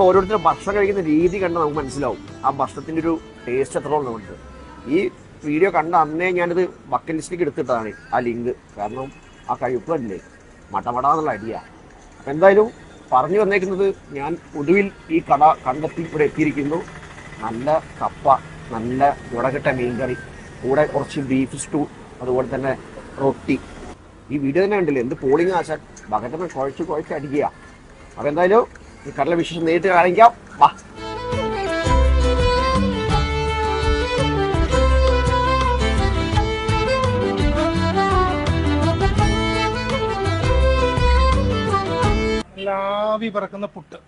നമ്മൾ ഓരോരുത്തരും ഭക്ഷണം കഴിക്കുന്ന രീതി കണ്ടാൽ നമുക്ക് മനസ്സിലാവും ആ ഭക്ഷണത്തിൻ്റെ ഒരു ടേസ്റ്റ് എത്രത്തോളം ഉണ്ട്. ഈ വീഡിയോ കണ്ട അന്നേ ഞാനിത് ബക്കറ്റ് ലിസ്റ്റിലേക്ക് എടുത്തിട്ടതാണ് ആ ലിങ്ക്. കാരണം ആ കഴിപ്പല്ലേ മടമടാന്നുള്ള അടിയാണ്. അപ്പം എന്തായാലും പറഞ്ഞു വന്നേക്കുന്നത്, ഞാൻ ഒടുവിൽ ഈ കട കണ്ടെത്തി ഇവിടെ എത്തിയിരിക്കുന്നു. നല്ല കപ്പ, നല്ല മുളകിട്ട മീൻകറി, കൂടെ കുറച്ച് ബീഫ് സ്റ്റൂ, അതുപോലെ തന്നെ റൊട്ടി. ഈ വീഡിയോ തന്നെ ഉണ്ടല്ലോ എന്ത് പോളിങ് ആശാൻ, ബക്കറ്റമ്മ കുഴച്ച് അടിക്കുക. അപ്പം എന്തായാലും ഈ കടല വിശേഷം നേരിട്ട് കാണിക്കാം. വാ. ലാവി പറക്കുന്ന പുട്ട്.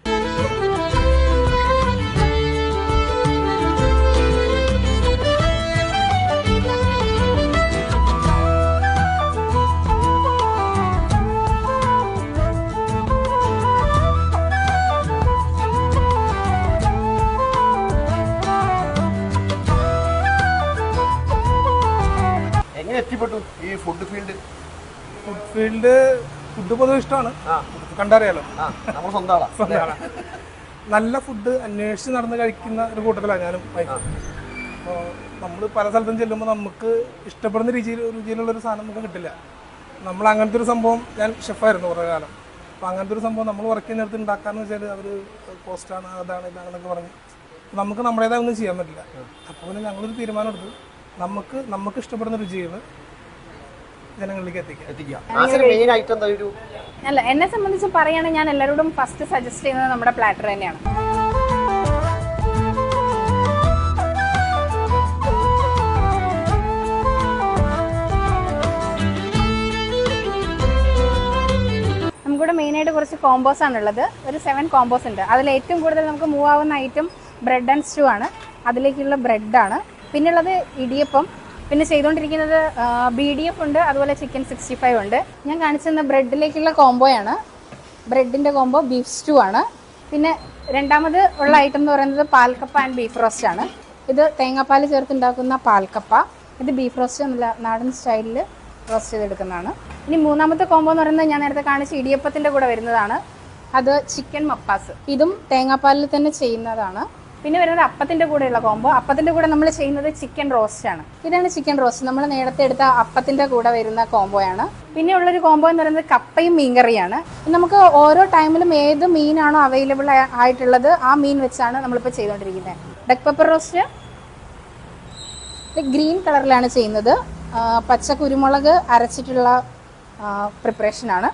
എങ്ങനെ എത്തിപ്പെട്ടു ഈ ഫുഡ് ഫീൽഡ്? ഫുഡ് പൊതുവെ ഇഷ്ടമാണ്, കണ്ടറിയാലോ. സ്വന്തമാണ്. നല്ല ഫുഡ് അന്വേഷിച്ച് നടന്ന് കഴിക്കുന്ന ഒരു കൂട്ടത്തിലാണ് ഞാനും വൈകും. അപ്പോൾ നമ്മൾ പല സ്ഥലത്തും ചെല്ലുമ്പോൾ നമുക്ക് ഇഷ്ടപ്പെടുന്ന രുചിയിലുള്ളൊരു സാധനം നമുക്ക് കിട്ടില്ല. നമ്മൾ അങ്ങനത്തെ ഒരു സംഭവം, ഞാൻ ഷെഫായിരുന്നു കുറേ കാലം. അപ്പോൾ അങ്ങനത്തെ ഒരു സംഭവം നമ്മൾ വർക്ക് ചെയ്യുന്നിടത്ത് ഉണ്ടാക്കാന്ന് വെച്ചാൽ അവർ കോസ്റ്റാണ്, അതാണ് ഇതാണെന്നൊക്കെ പറഞ്ഞ് നമുക്ക് നമ്മുടേതായൊന്നും ചെയ്യാൻ പറ്റില്ല. അപ്പോൾ പിന്നെ ഞങ്ങളൊരു തീരുമാനം എടുത്തു, നമുക്ക് ഇഷ്ടപ്പെടുന്ന രുചികൾ ജനങ്ങളിലേക്ക് എത്തിക്കാം. അല്ല, എന്നെ സംബന്ധിച്ച് പറയുകയാണെങ്കിൽ ഞാൻ എല്ലാവരോടും ഫസ്റ്റ് സജസ്റ്റ് ചെയ്യുന്നത് നമ്മുടെ പ്ലാറ്റർ തന്നെയാണ്. നമുക്കിവിടെ മെയിനായിട്ട് കുറച്ച് കോമ്പോസ് ആണുള്ളത്. ഒരു 7 കോമ്പോസ് ഉണ്ട്. അതിൽ ഏറ്റവും കൂടുതൽ നമുക്ക് മൂവ് ആവുന്ന ഐറ്റം ബ്രെഡ് ആൻഡ് സ്റ്റൂ ആണ്. അതിലേക്കുള്ള ബ്രെഡാണ്. പിന്നുള്ളത് ഇടിയപ്പം. പിന്നെ ചെയ്തുകൊണ്ടിരിക്കുന്നത് BDF ഉണ്ട്, അതുപോലെ ചിക്കൻ 65 ഉണ്ട്. ഞാൻ കാണിച്ചിരുന്ന ബ്രെഡിലേക്കുള്ള കോംബോയാണ്. ബ്രെഡിൻ്റെ കോംബോ ബീഫ് സ്റ്റൂ ആണ്. പിന്നെ രണ്ടാമത് ഉള്ള ഐറ്റം എന്ന് പറയുന്നത് പാൽക്കപ്പ ആൻഡ് ബീഫ് റോസ്റ്റ് ആണ്. ഇത് തേങ്ങാപ്പാൽ ചേർത്തുണ്ടാക്കുന്ന പാൽക്കപ്പ. ഇത് ബീഫ് റോസ്റ്റ് നല്ല നാടൻ സ്റ്റൈലിൽ റോസ്റ്റ് ചെയ്തെടുക്കുന്നതാണ്. ഇനി മൂന്നാമത്തെ കോംബോ എന്ന് പറയുന്നത് ഞാൻ നേരത്തെ കാണിച്ച ഇടിയപ്പത്തിൻ്റെ കൂടെ വരുന്നതാണ്. അത് ചിക്കൻ മപ്പാസ്. ഇതും തേങ്ങാപ്പാലിൽ തന്നെ ചെയ്യുന്നതാണ്. പിന്നെ വരുന്നത് അപ്പത്തിൻ്റെ കൂടെയുള്ള കോംബോ. അപ്പത്തിൻ്റെ കൂടെ നമ്മൾ ചെയ്യുന്നത് ചിക്കൻ റോസ്റ്റ് ആണ്. ഇതാണ് ചിക്കൻ റോസ്റ്റ്. നമ്മൾ നേരത്തെ എടുത്ത അപ്പത്തിൻ്റെ കൂടെ വരുന്ന കോംബോയാണ്. പിന്നെ ഉള്ളൊരു കോംബോ എന്ന് പറയുന്നത് കപ്പയും മീൻകറിയാണ്. നമുക്ക് ഓരോ ടൈമിലും ഏത് മീനാണോ അവൈലബിൾ ആയിട്ടുള്ളത് ആ മീൻ വെച്ചാണ് നമ്മളിപ്പോൾ ചെയ്തുകൊണ്ടിരിക്കുന്നത്. ഡക്ക് പെപ്പർ റോസ്റ്റ് ഗ്രീൻ കളറിലാണ് ചെയ്യുന്നത്. പച്ച കുരുമുളക് അരച്ചിട്ടുള്ള പ്രിപ്പറേഷനാണ്.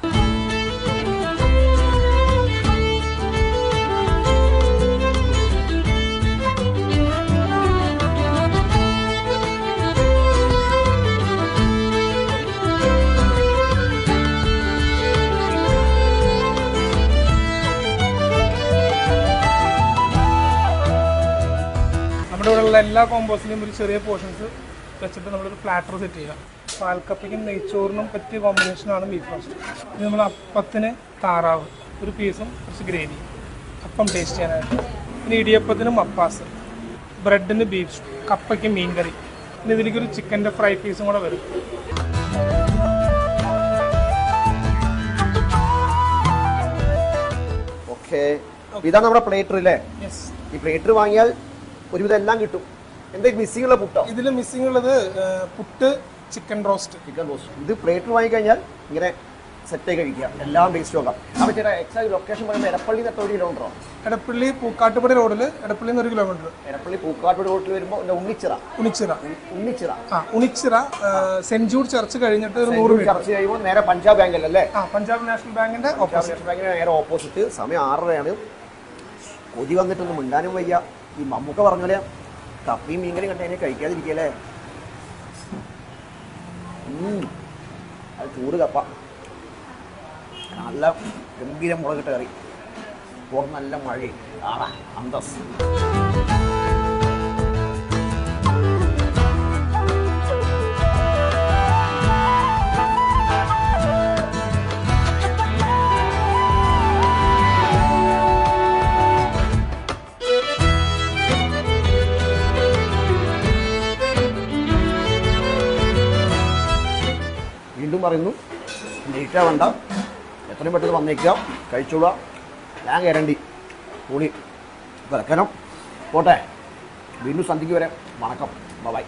നമ്മുടെ ഇവിടെയുള്ള എല്ലാ കോമ്പോസിലും ഒരു ചെറിയ പോർഷൻസ് വെച്ചിട്ട് നമ്മളൊരു പ്ലാറ്റർ സെറ്റ് ചെയ്യുക. പാൽക്കപ്പയ്ക്കും നെയ്ച്ചോറിനും പറ്റിയ കോമ്പിനേഷനാണ് ബീഫ് റോസ്റ്റ്. ഇത് നമ്മൾ അപ്പത്തിന് താറാവ്, ഒരു പീസും കുറച്ച് ഗ്രേവി, അപ്പം ടേസ്റ്റ് ചെയ്യാനായിട്ട്. പിന്നെ ഇടിയപ്പത്തിന് മപ്പാസ്, ബ്രെഡിന് ബീഫ്, കപ്പയ്ക്ക് മീൻ കറി. പിന്നെ ഇതിലേക്കൊരു ചിക്കൻ്റെ ഫ്രൈ പീസും കൂടെ വരും. ഓക്കെ, ഇതാണ് നമ്മുടെ പ്ലേറ്റർ അല്ലേ? യെസ്. ഈ പ്ലേറ്റർ വാങ്ങിയാൽ ഒരുവിധം എല്ലാം കിട്ടും. എന്തെങ്കിലും മിസ്സിംഗ് ഉള്ള പുട്ടോ? ഇതിൽ മിസ്സിംഗ് ഉള്ളത് പുട്ട്, ചിക്കൻ റോസ്റ്റ്. ഇത് പ്ലേറ്റർ വാങ്ങിക്കഴിഞ്ഞാൽ ഇങ്ങനെ സെറ്റായി കഴിക്കുക, എല്ലാം ടേസ്റ്റ് നോക്കാം. അപ്പോൾ ചേട്ടാ എക്സാക്ട് ലൊക്കേഷൻ പറയുമ്പോൾ എടപ്പള്ളി നിന്ന് 1 കിലോമീറ്ററോ? എടപ്പള്ളി പൂക്കാട്ടുപടി റോഡിൽ, എടപ്പള്ളി നിന്ന് 1 കിലോമീറ്റർ. എടപ്പള്ളി പൂക്കാട്ടുപടി റോഡിൽ വരുമ്പോൾ ഉണിച്ചിറ സെന്റ് ജൂഡ് ചർച്ച് കഴിഞ്ഞിട്ട് ഒരു 100 മീറ്റർ ചർച്ച് കഴിയുമ്പോൾ നേരെ പഞ്ചാബ് ബാങ്ക് അല്ലേ? പഞ്ചാബ് നാഷണൽ ബാങ്കിന്റെ നേരെ ഓപ്പോസിറ്റ്. സമയം 6:30. കൊതി വന്നിട്ടൊന്നും മിണ്ടാനും വയ്യ. ഈ മമ്മൂക്ക പറഞ്ഞ കപ്പയും മീൻകറി കണ്ട അതിനെ കഴിക്കാതിരിക്കല്ലേ? അത് ചൂട് കപ്പ, നല്ല ഗംഭീര മുളകിട്ട് കറി, പുറത്ത് നല്ല മഴയും അന്തസ്. വീണ്ടും പറയുന്നു, ലേറ്റാ വേണ്ട, എത്രയും പെട്ടെന്ന് വന്നേക്കാം, കഴിച്ചോളാം. ഞാൻ ഗ്യാരണ്ടി പൊളി തലക്കനം പോട്ടെ വീണ്ടും സന്ധിക്ക് വരെ വണക്കം ബൈ